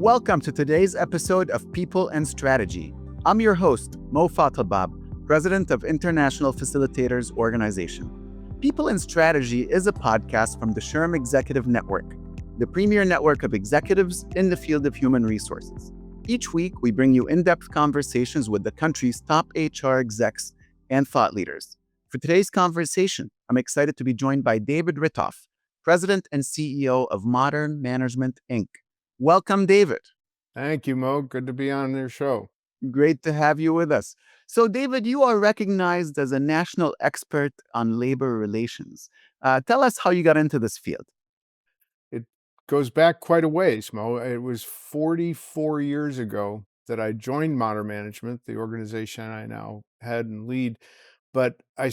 Welcome to today's episode of People and Strategy. I'm your host, Mo Fatalbab, President of International Facilitators Organization. People and Strategy is a podcast from the SHRM Executive Network, the premier network of executives in the field of human resources. Each week, we bring you in-depth conversations with the country's top HR execs and thought leaders. For today's conversation, I'm excited to be joined by David Rittof, President and CEO of Modern Management, Inc. Welcome, David. Thank you, Mo. Good to be on your show. Great to have you with us. So, David, you are recognized as a national expert on labor relations. Tell us how you got into this field. It goes back quite a ways, Mo. It was 44 years ago that I joined Modern Management, the organization I now head and lead. But I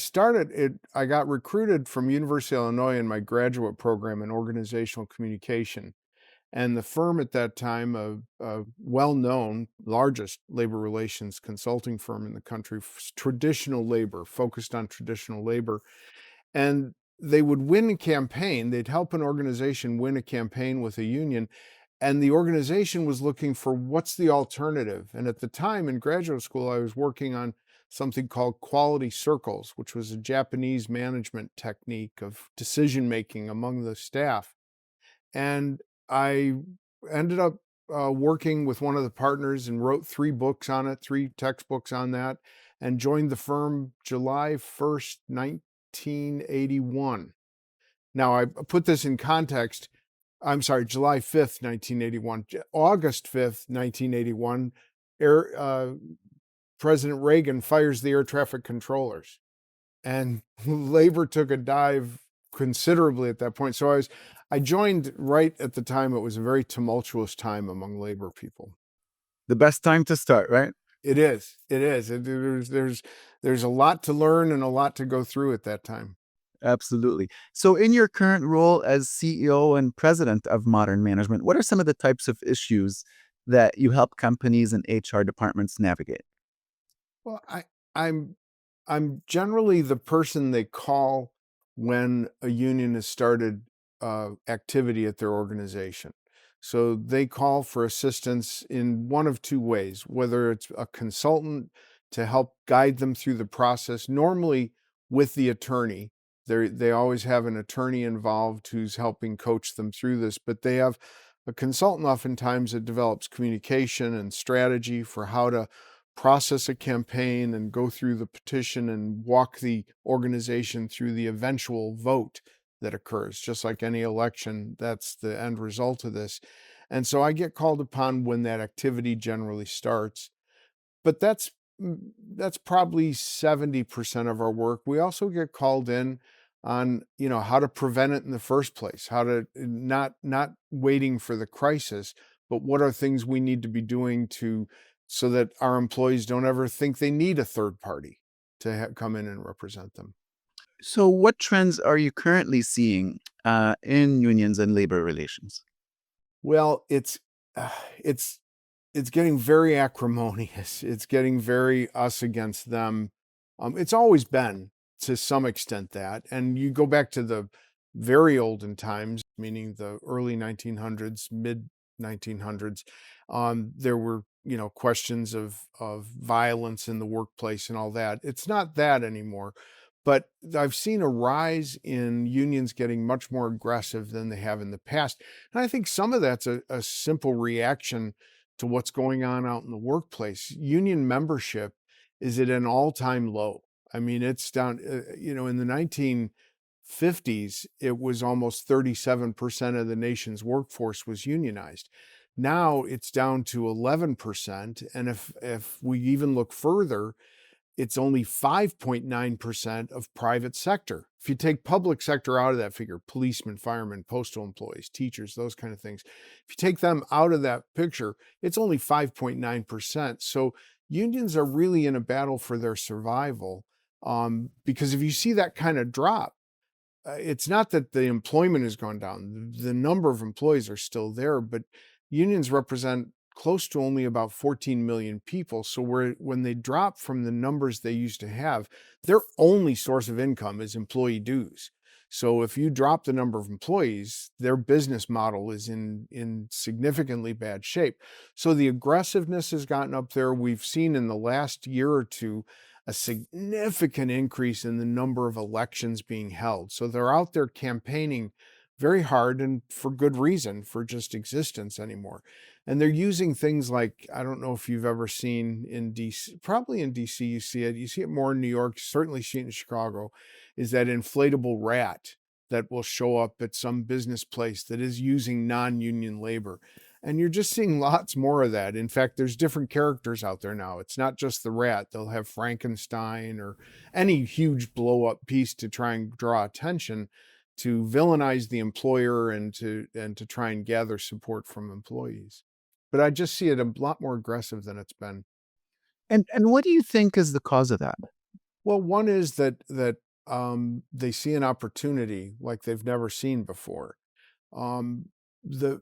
got recruited from University of Illinois in my graduate program in organizational communication. And the firm at that time, a well-known, largest labor relations consulting firm in the country, traditional labor, focused on traditional labor. And they would win a campaign. They'd help an organization win a campaign with a union. And the organization was looking for what's the alternative. And at the time in graduate school, I was working on something called quality circles, which was a Japanese management technique of decision making among the staff. And I ended up working with one of the partners and wrote 3 textbooks on that, and joined the firm July 1st, 1981. Now, I put this in context. I'm sorry, July 5th, 1981. August 5th, 1981, President Reagan fires the air traffic controllers, and labor took a dive considerably at that point. So I joined right at the time. It was a very tumultuous time among labor people. The best time to start, right? It is. There's a lot to learn and a lot to go through at that time. Absolutely. So, in your current role as CEO and President of Modern Management, what are some of the types of issues that you help companies and HR departments navigate? Well, I'm generally the person they call when a union has started activity at their organization. So they call for assistance in one of two ways, whether it's a consultant to help guide them through the process, normally with the attorney. They always have an attorney involved who's helping coach them through this, but they have a consultant oftentimes that develops communication and strategy for how to process a campaign and go through the petition and walk the organization through the eventual vote that occurs. Just like any election, that's the end result of this. And so I get called upon when that activity generally starts. But that's probably 70% of our work. We also get called in on, how to prevent it in the first place, how to not waiting for the crisis, but what are things we need to be doing so that our employees don't ever think they need a third party to come in and represent them. So, what trends are you currently seeing in unions and labor relations? Well, uh, it's it's getting very acrimonious. It's getting very us against them. It's always been to some extent that, and you go back to the very olden times, meaning the early 1900s, mid 1900s. There were questions of violence in the workplace and all that. It's not that anymore. But I've seen a rise in unions getting much more aggressive than they have in the past. And I think some of that's a simple reaction to what's going on out in the workplace. Union membership is at an all-time low. I mean, it's down, in the 1950s, it was almost 37% of the nation's workforce was unionized. Now it's down to 11%. And if we even look further, it's only 5.9% of private sector. If you take public sector out of that figure, policemen, firemen, postal employees, teachers, those kind of things, if you take them out of that picture, it's only 5.9%. So unions are really in a battle for their survival, because if you see that kind of drop, it's not that the employment has gone down. The number of employees are still there, but unions represent close to only about 14 million people. So when they drop from the numbers they used to have, their only source of income is employee dues. So if you drop the number of employees, their business model is in significantly bad shape. So the aggressiveness has gotten up there. We've seen in the last year or two a significant increase in the number of elections being held. So they're out there campaigning very hard and for good reason for just existence anymore. And they're using things like, I don't know if you've ever seen in DC, probably in DC, you see it more in New York, certainly see it in Chicago, is that inflatable rat that will show up at some business place that is using non-union labor. And you're just seeing lots more of that. In fact, there's different characters out there now. It's not just the rat. They'll have Frankenstein or any huge blow up piece to try and draw attention to villainize the employer and to try and gather support from employees. But I just see it a lot more aggressive than it's been. And what do you think is the cause of that? Well, one is that they see an opportunity like they've never seen before. The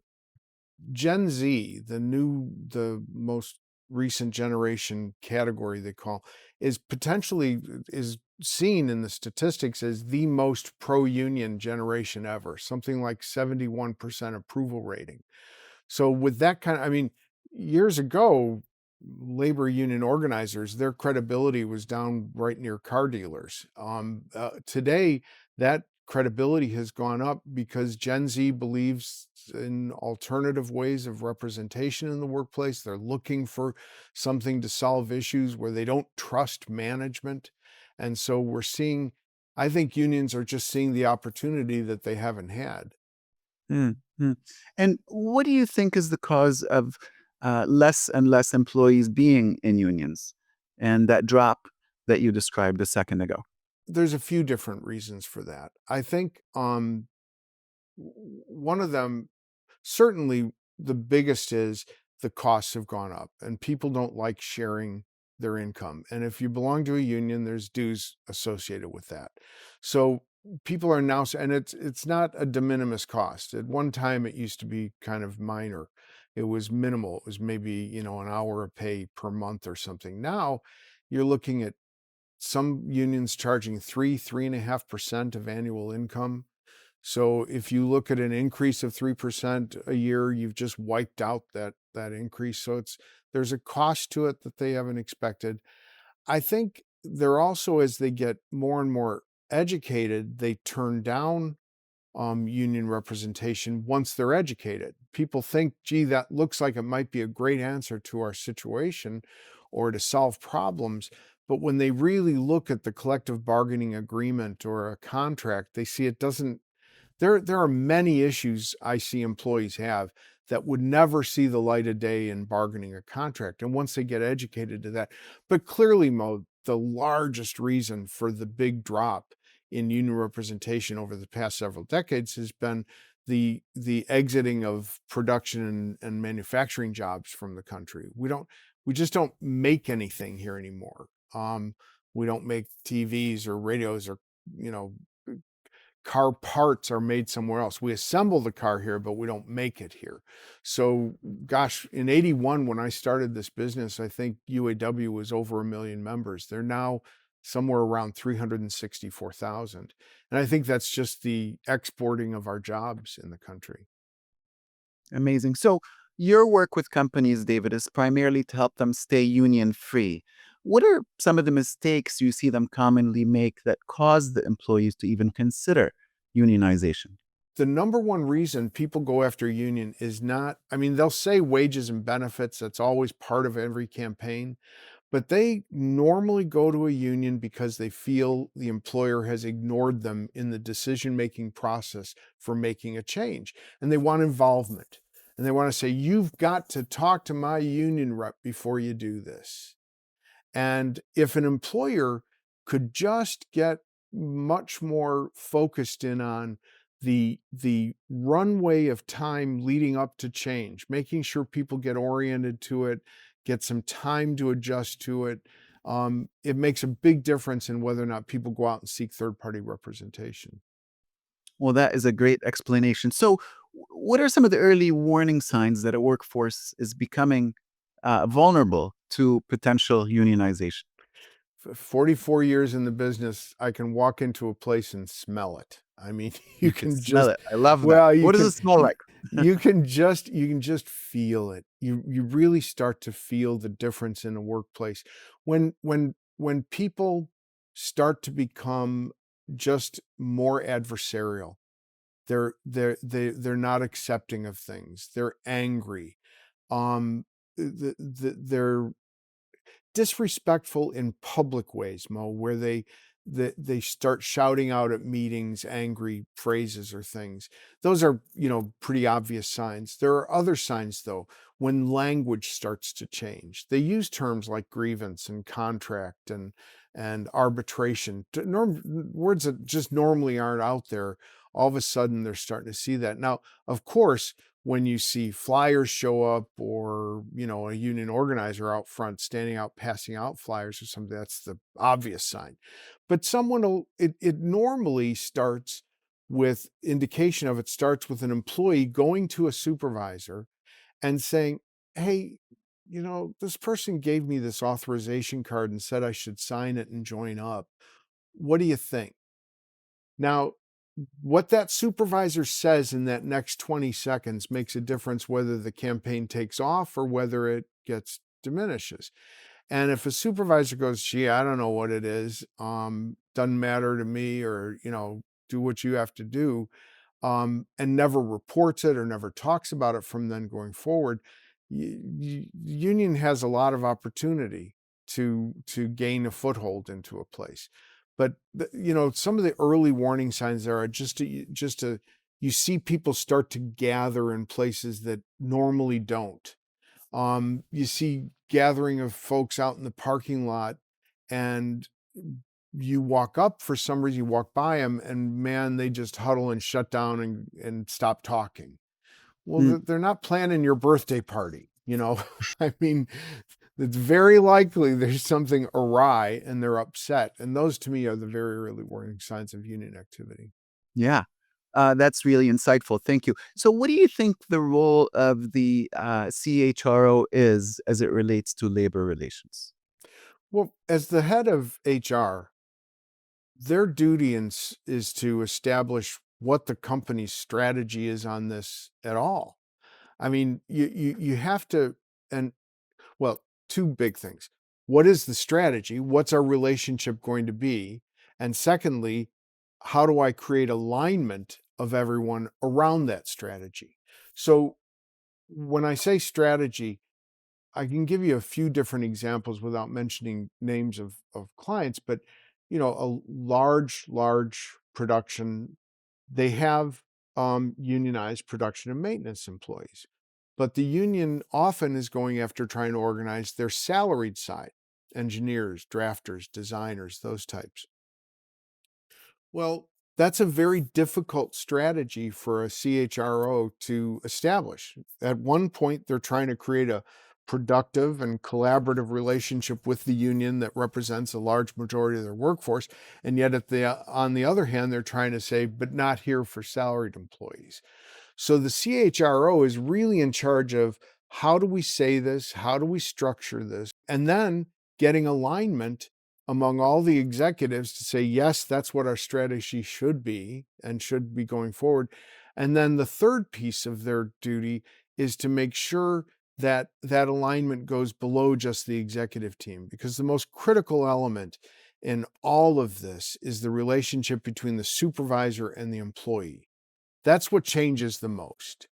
Gen Z, the most recent generation category they call, is seen in the statistics as the most pro-union generation ever, something like 71% approval rating. So with that kind of, I mean, years ago, labor union organizers, their credibility was down right near car dealers. Today, that credibility has gone up because Gen Z believes in alternative ways of representation in the workplace. They're looking for something to solve issues where they don't trust management. And so we're seeing, I think unions are just seeing the opportunity that they haven't had. Mm, mm. And what do you think is the cause of less and less employees being in unions and that drop that you described a second ago? There's a few different reasons for that. I think one of them, certainly the biggest, is the costs have gone up and people don't like sharing their income. And if you belong to a union, there's dues associated with that. So people are now, and it's not a de minimis cost. At one time, it used to be kind of minor. It was minimal. It was maybe, an hour of pay per month or something. Now you're looking at some unions charging 3.5% of annual income. So if you look at an increase of 3% a year, you've just wiped out that increase. So there's a cost to it that they haven't expected. I think they're also, as they get more and more educated, they turn down union representation once they're educated. People think, gee, that looks like it might be a great answer to our situation or to solve problems. But when they really look at the collective bargaining agreement or a contract, they see it doesn't. There are many issues I see employees have that would never see the light of day in bargaining a contract. And once they get educated to that, but clearly, Mo, the largest reason for the big drop in union representation over the past several decades has been the exiting of production and manufacturing jobs from the country. We just don't make anything here anymore. We don't make TVs or radios or, you know, car parts are made somewhere else. We assemble the car here, but we don't make it here. So, gosh, in 81, when I started this business, I think UAW was over 1 million members. They're now somewhere around 364,000. And I think that's just the exporting of our jobs in the country. Amazing. So, your work with companies, David, is primarily to help them stay union free. What are some of the mistakes you see them commonly make that cause the employees to even consider unionization? The number one reason people go after a union is not, I mean, they'll say wages and benefits. That's always part of every campaign. But they normally go to a union because they feel the employer has ignored them in the decision-making process for making a change. And they want involvement. And they want to say, you've got to talk to my union rep before you do this. And if an employer could just get much more focused in on the runway of time leading up to change, making sure people get oriented to it, get some time to adjust to it, it makes a big difference in whether or not people go out and seek third-party representation. Well, that is a great explanation. So, what are some of the early warning signs that a workforce is becoming vulnerable to potential unionization? 44 years in the business, I can walk into a place and smell it. I mean, you You could can smell just it. I love that. well, you What does can it smell you like? you can just feel it. You really start to feel the difference in a workplace. When people start to become just more adversarial, they're not accepting of things. They're angry. They're disrespectful in public ways, Mo, where they start shouting out at meetings angry phrases or things. Those are, pretty obvious signs. There are other signs though, when language starts to change. They use terms like grievance and contract and arbitration, words that just normally aren't out there. All of a sudden they're starting to see that. Now, of course, when you see flyers show up or a union organizer out front standing out passing out flyers or something, that's the obvious sign. But it normally starts with indication of it starts with an employee going to a supervisor and saying, hey, this person gave me this authorization card and said I should sign it and join up. What do you think? Now, what that supervisor says in that next 20 seconds makes a difference whether the campaign takes off or whether it gets diminishes. And if a supervisor goes, gee, I don't know what it is, doesn't matter to me, or, do what you have to do, and never reports it or never talks about it from then going forward, union has a lot of opportunity to gain a foothold into a place. But some of the early warning signs there are you see people start to gather in places that normally don't. You see gathering of folks out in the parking lot, and you walk up for some reason, you walk by them, and man, they just huddle and shut down and stop talking. Well, Mm, they're not planning your birthday party, I mean, it's very likely there's something awry and they're upset. And those to me are the very early warning signs of union activity. yeah. That's really insightful. Thank you. So, what do you think the role of the CHRO is as it relates to labor relations? Well, as the head of HR, their duty is to establish what the company's strategy is on this at all. I mean, you have to, and well, two big things. What is the strategy? What's our relationship going to be? And secondly, how do I create alignment of everyone around that strategy? So when I say strategy, I can give you a few different examples without mentioning names of clients, but a large production, they have unionized production and maintenance employees. But the union often is going after trying to organize their salaried side, engineers, drafters, designers, those types. Well, that's a very difficult strategy for a CHRO to establish. At one point, they're trying to create a productive and collaborative relationship with the union that represents a large majority of their workforce. And yet, on the other hand, they're trying to say, but not here for salaried employees. So the CHRO is really in charge of how do we say this? How do we structure this? And then getting alignment among all the executives to say, yes, that's what our strategy should be and should be going forward. And then the third piece of their duty is to make sure that that alignment goes below just the executive team, because the most critical element in all of this is the relationship between the supervisor and the employee. That's what changes the most.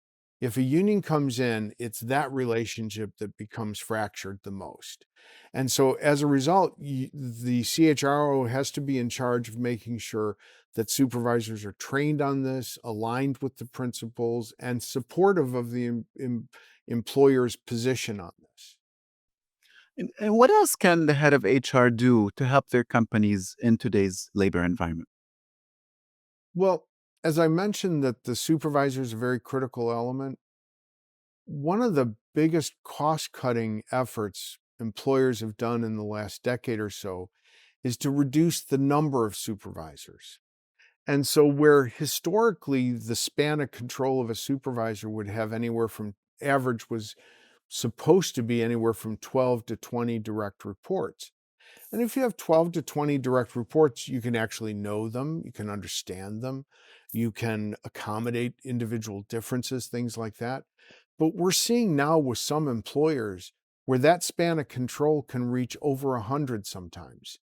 If a union comes in, it's that relationship that becomes fractured the most. And so as a result, the CHRO has to be in charge of making sure that supervisors are trained on this, aligned with the principles, and supportive of the employer's position on this. And what else can the head of HR do to help their companies in today's labor environment? Well, as I mentioned that the supervisor is a very critical element, one of the biggest cost-cutting efforts employers have done in the last decade or so is to reduce the number of supervisors. And so where historically the span of control of a supervisor would have anywhere from average was supposed to be anywhere from 12 to 20 direct reports. And if you have 12 to 20 direct reports, you can actually know them, you can understand them, you can accommodate individual differences, things like that. But we're seeing now with some employers where that span of control can reach over 100 sometimes.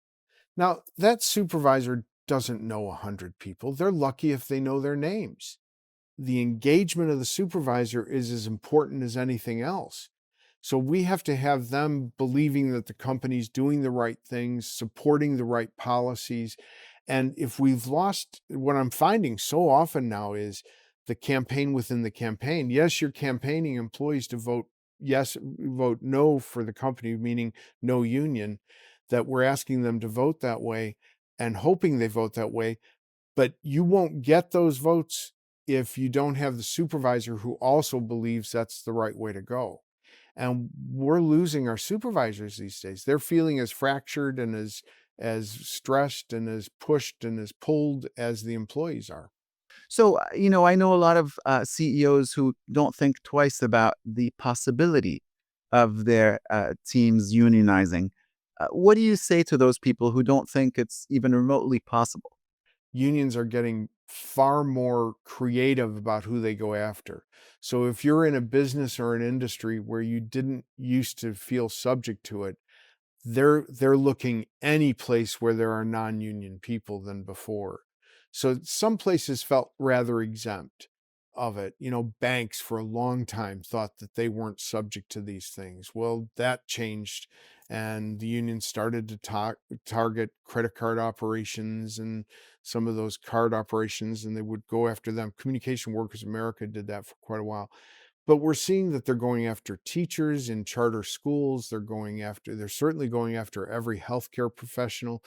Now, that supervisor doesn't know 100 people. They're lucky if they know their names. The engagement of the supervisor is as important as anything else. So we have to have them believing that the company's doing the right things, supporting the right policies. And if we've lost, what I'm finding so often now is the campaign within the campaign. Yes, you're campaigning employees to vote yes, vote no for the company, meaning no union, that we're asking them to vote that way and hoping they vote that way. But you won't get those votes if you don't have the supervisor who also believes that's the right way to go. And we're losing our supervisors these days. They're feeling as fractured and as stressed and as pushed and as pulled as the employees are. So, I know a lot of CEOs who don't think twice about the possibility of their teams unionizing. What do you say to those people who don't think it's even remotely possible? Unions are getting far more creative about who they go after. So if you're in a business or an industry where you didn't used to feel subject to it, they're looking any place where there are non-union people than before. So some places felt rather exempt of it. Banks for a long time thought that they weren't subject to these things. Well, that changed, and the union started to target credit card operations and some of those card operations, and they would go after them. Communication Workers America did that for quite a while. But we're seeing that they're going after teachers in charter schools. They're certainly going after every healthcare professional.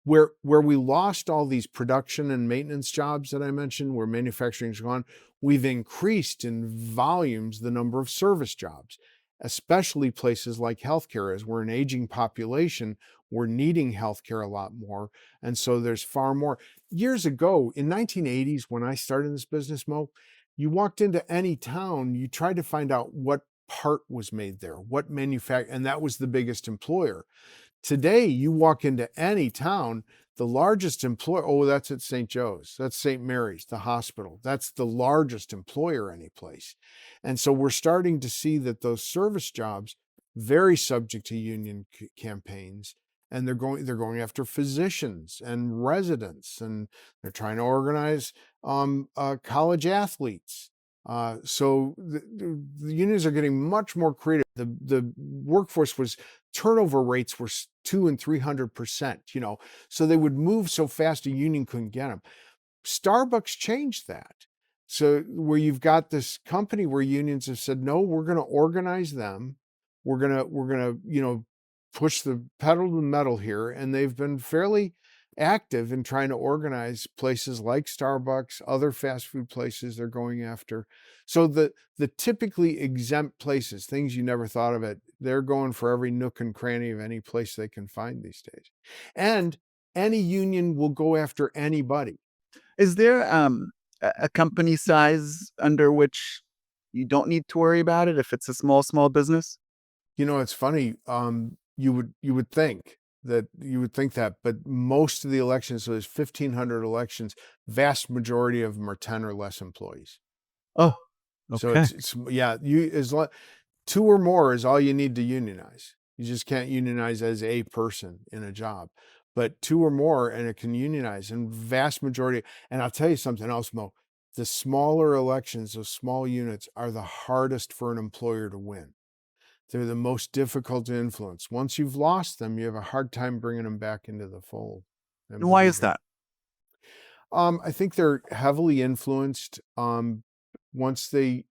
Where we lost all these production and maintenance jobs that I mentioned, where manufacturing's gone, we've increased in volumes the number of service jobs, especially places like healthcare. As we're an aging population, we're needing healthcare a lot more. And so there's far more. Years ago, in 1980s, when I started in this business, Mo, you walked into any town, you tried to find out what part was made there, what manufacturer, and that was the biggest employer. Today, you walk into any town, the largest employer, oh, that's at St. Joe's, that's St. Mary's, the hospital. That's the largest employer any place. And so we're starting to see that those service jobs, very subject to union campaigns, and they're going after physicians and residents, and they're trying to organize college athletes. So the unions are getting much more creative. The workforce was turnover rates were 200 and 300%, so they would move so fast a union couldn't get them. Starbucks changed that. So where you've got this company where unions have said, no, we're going to organize them. We're going to push the pedal to the metal here. And they've been fairly active in trying to organize places like Starbucks, other fast food places they're going after. So the typically exempt places, things you never thought of it, they're going for every nook and cranny of any place they can find these days. And any union will go after anybody. Is there a company size under which you don't need to worry about it if it's a small business? It's funny. You would think that, but most of the elections, so there's 1,500 elections, vast majority of them are 10 or less employees. Oh, So okay. it's yeah, two or more is all you need to unionize. You just can't unionize as a person in a job, but two or more and it can unionize. And vast majority, and I'll tell you something else, Mo, the smaller elections, those small units are the hardest for an employer to win. They're the most difficult to influence. Once you've lost them, you have a hard time bringing them back into the fold. And And why believe is me. that? I think they're heavily influenced, once they've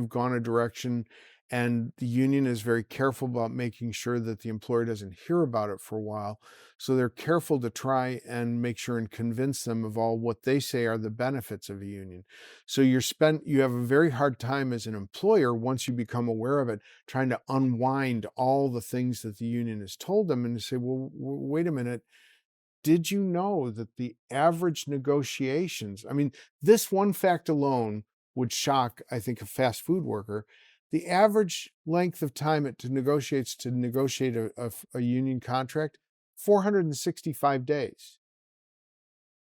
gone a direction, and the union is very careful about making sure that the employer doesn't hear about it for a while. So they're careful to try and make sure and convince them of all what they say are the benefits of a union. So you have a very hard time as an employer, once you become aware of it, trying to unwind all the things that the union has told them and to say, well, wait a minute, did you know that the average negotiations, I mean, this one fact alone would shock, I think, a fast food worker. The average length of time it to negotiate a union contract, 465 days.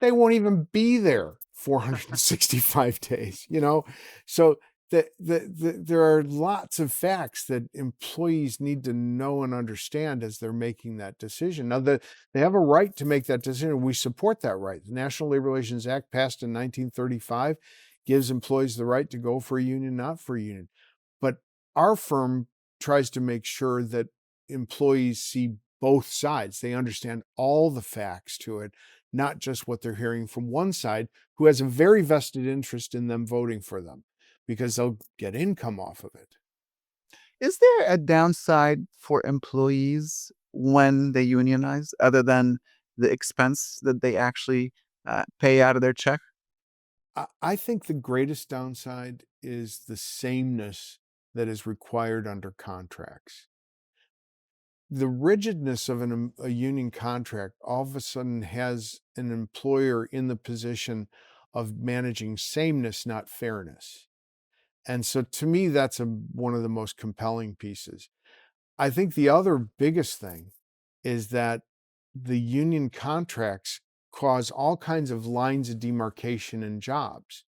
They won't even be there 465 days, you know? So there are lots of facts that employees need to know and understand as they're making that decision. Now, they have a right to make that decision. We support that right. The National Labor Relations Act, passed in 1935, gives employees the right to go for a union, not for a union. But our firm tries to make sure that employees see both sides. They understand all the facts to it, not just what they're hearing from one side, who has a very vested interest in them voting for them because they'll get income off of it. Is there a downside for employees when they unionize other than the expense that they actually pay out of their check? I think the greatest downside is the sameness that is required under contracts. The rigidness of a union contract all of a sudden has an employer in the position of managing sameness, not fairness. And so to me, that's one of the most compelling pieces. I think the other biggest thing is that the union contracts cause all kinds of lines of demarcation in jobs.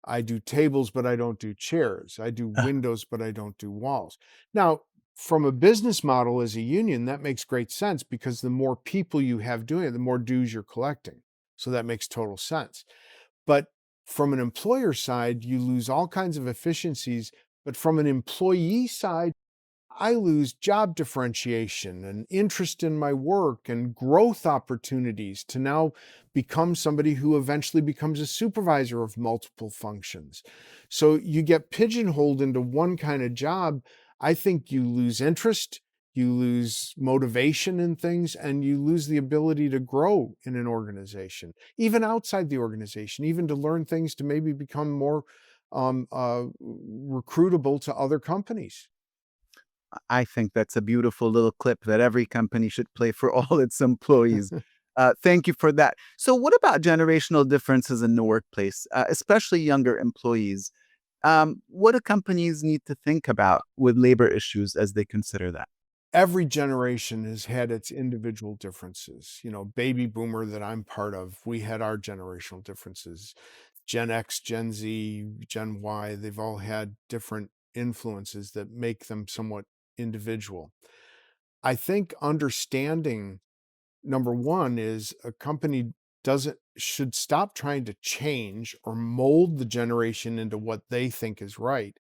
I do tables, but I don't do chairs. I do windows, but I don't do walls. Now, from a business model as a union, that makes great sense because the more people you have doing it, the more dues you're collecting. So that makes total sense. But from an employer side, you lose all kinds of efficiencies. But from an employee side, I lose job differentiation and interest in my work and growth opportunities to now become somebody who eventually becomes a supervisor of multiple functions. So you get pigeonholed into one kind of job. I think you lose interest, you lose motivation in things, and you lose the ability to grow in an organization, even outside the organization, even to learn things to maybe become more recruitable to other companies. I think that's a beautiful little clip that every company should play for all its employees. Thank you for that. So, what about generational differences in the workplace, especially younger employees? What do companies need to think about with labor issues as they consider that? Every generation has had its individual differences. You know, baby boomer that I'm part of, we had our generational differences. Gen X, Gen Z, Gen Y, they've all had different influences that make them somewhat individual. I think understanding number one is a company doesn't should stop trying to change or mold the generation into what they think is right,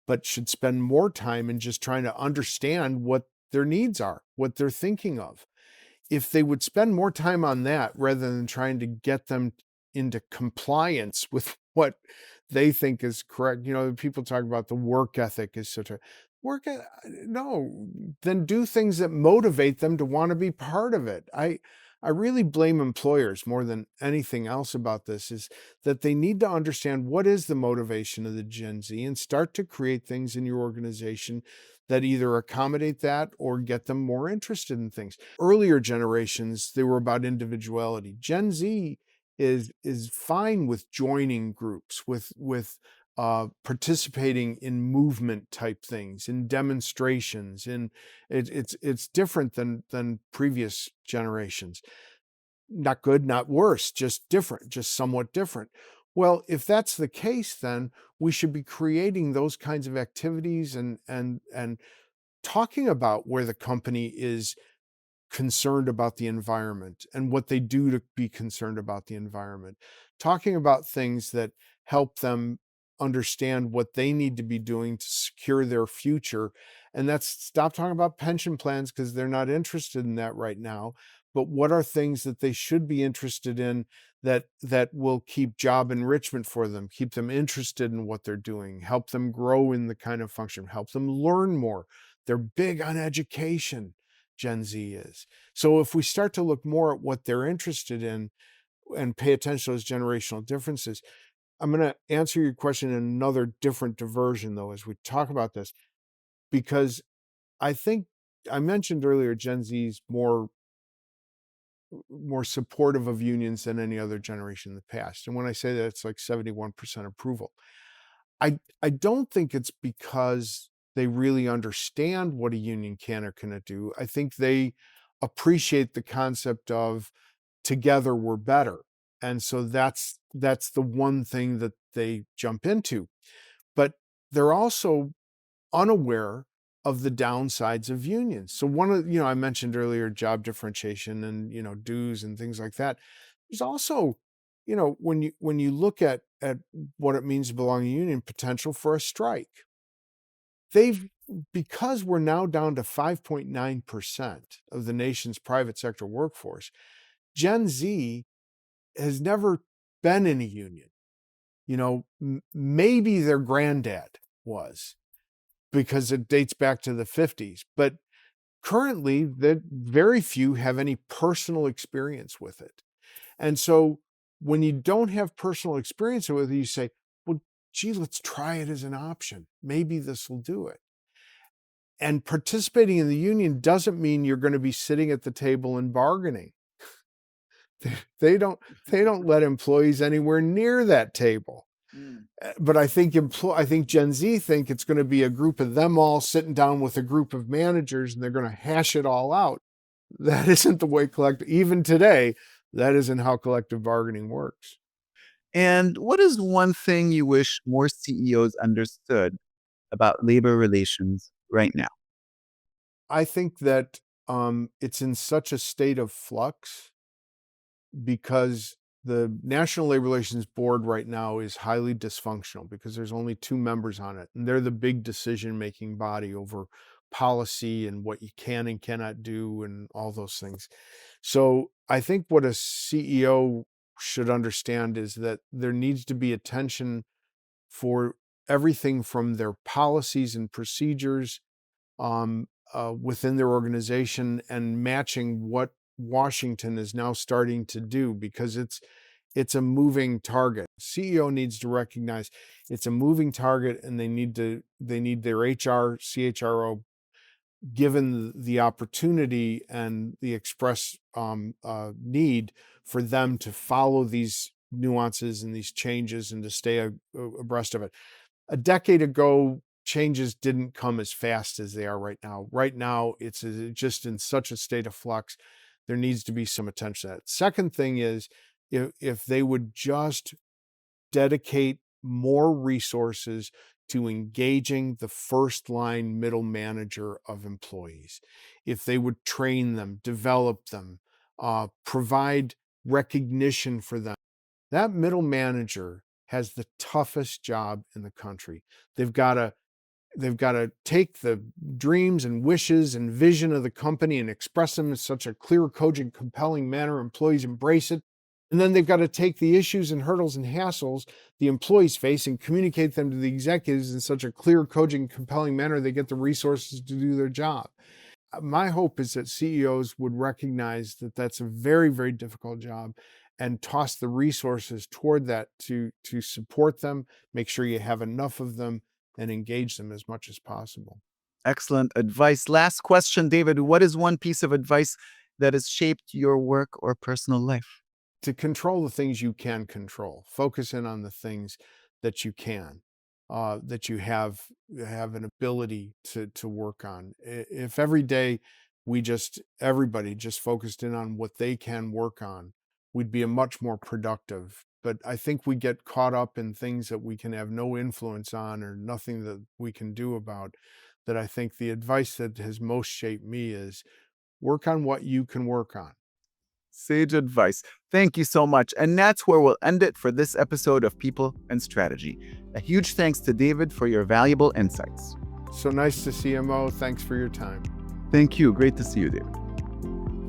but should spend more time in just trying to understand what their needs are, what they're thinking of. If they would spend more time on that rather than trying to get them into compliance with what they think is correct. You know, people talk about the work ethic is such a no, then do things that motivate them to want to be part of it. I really blame employers more than anything else about this is that they need to understand what is the motivation of the Gen Z and start to create things in your organization that either accommodate that or get them more interested in things. Earlier generations, they were about individuality. Gen Z is fine with joining groups, with participating in movement type things, in demonstrations, in it's different than previous generations. Not good, not worse, just different, just somewhat different. Well, if that's the case, then we should be creating those kinds of activities and talking about where the company is concerned about the environment and what they do to be concerned about the environment. Talking about things that help them understand what they need to be doing to secure their future. And that's stop talking about pension plans because they're not interested in that right now. But what are things that they should be interested in that will keep job enrichment for them, keep them interested in what they're doing, help them grow in the kind of function, help them learn more. They're big on education. Gen Z is. So if we start to look more at what they're interested in and pay attention to those generational differences, I'm going to answer your question in another different diversion, though, as we talk about this, because I think I mentioned earlier Gen Z's more supportive of unions than any other generation in the past. And when I say that, it's like 71% approval. I don't think it's because they really understand what a union can or cannot do. I think they appreciate the concept of together we're better. And so that's the one thing that they jump into. But they're also unaware of the downsides of unions. So one of, I mentioned earlier job differentiation and, dues and things like that. There's also, when you look at what it means to belong in a union, potential for a strike. Because we're now down to 5.9% of the nation's private sector workforce, Gen Z has never been in a union. Maybe their granddad was, because it dates back to the 50s. But currently, very few have any personal experience with it. And so when you don't have personal experience with it, you say, well, gee, let's try it as an option. Maybe this will do it. And participating in the union doesn't mean you're going to be sitting at the table and bargaining. They don't let employees anywhere near that table. But I think Gen Z think it's going to be a group of them all sitting down with a group of managers and they're going to hash it all out. That isn't the way even today, that isn't how collective bargaining works. And what is one thing you wish more CEOs understood about labor relations right now? I think that it's in such a state of flux because the National Labor Relations Board right now is highly dysfunctional because there's only 2 members on it, and they're the big decision-making body over policy and what you can and cannot do and all those things. So I think what a CEO should understand is that there needs to be attention for everything from their policies and procedures within their organization and matching what Washington is now starting to do, because it's a moving target. CEO needs to recognize it's a moving target, and they need their HR, CHRO given the opportunity and the express need for them to follow these nuances and these changes and to stay abreast of it. A decade ago, changes didn't come as fast as they are right now. Right now, it's just in such a state of flux. There needs to be some attention to that. Second thing is, if they would just dedicate more resources to engaging the first line middle manager of employees, if they would train them, develop them, provide recognition for them. That middle manager has the toughest job in the country. They've got to take the dreams and wishes and vision of the company and express them in such a clear, cogent, compelling manner. Employees embrace it. And then they've got to take the issues and hurdles and hassles the employees face and communicate them to the executives in such a clear, cogent, compelling manner they get the resources to do their job. My hope is that CEOs would recognize that that's a very, very difficult job and toss the resources toward that to support them, make sure you have enough of them, and engage them as much as possible. Excellent advice. Last question, David. What is one piece of advice that has shaped your work or personal life? To control the things you can control. Focus in on the things that you can, that you have an ability to work on. If every day everybody just focused in on what they can work on, we'd be a much more productive. But I think we get caught up in things that we can have no influence on or nothing that we can do about. That I think the advice that has most shaped me is work on what you can work on. Sage advice. Thank you so much. And that's where we'll end it for this episode of People and Strategy. A huge thanks to David for your valuable insights. So nice to see you, Mo. Thanks for your time. Thank you. Great to see you, David.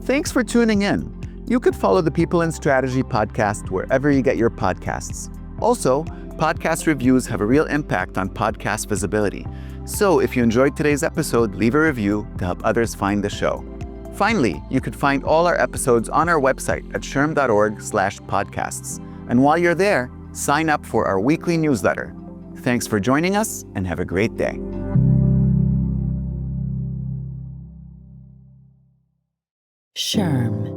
Thanks for tuning in. You could follow the People and Strategy podcast wherever you get your podcasts. Also, podcast reviews have a real impact on podcast visibility. So if you enjoyed today's episode, leave a review to help others find the show. Finally, you could find all our episodes on our website at shrm.org/podcasts. And while you're there, sign up for our weekly newsletter. Thanks for joining us and have a great day. SHRM.